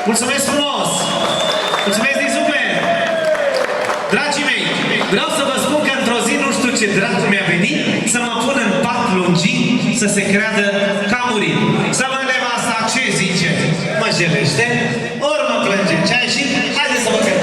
Mulțumesc frumos! Mulțumesc din suflet! Dragii mei, vreau să vă spun că într-o zi nu știu ce dracu mi-a venit să mă pun în pat lungit să se creadă că am murit. Să vă întreb asta, ce zice? Mă jelește? Ori mă plânge? Ce a ieșit? Haideți să vă cânt!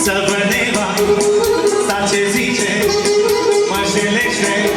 Să vă neva, sa ce zice, mă jelește.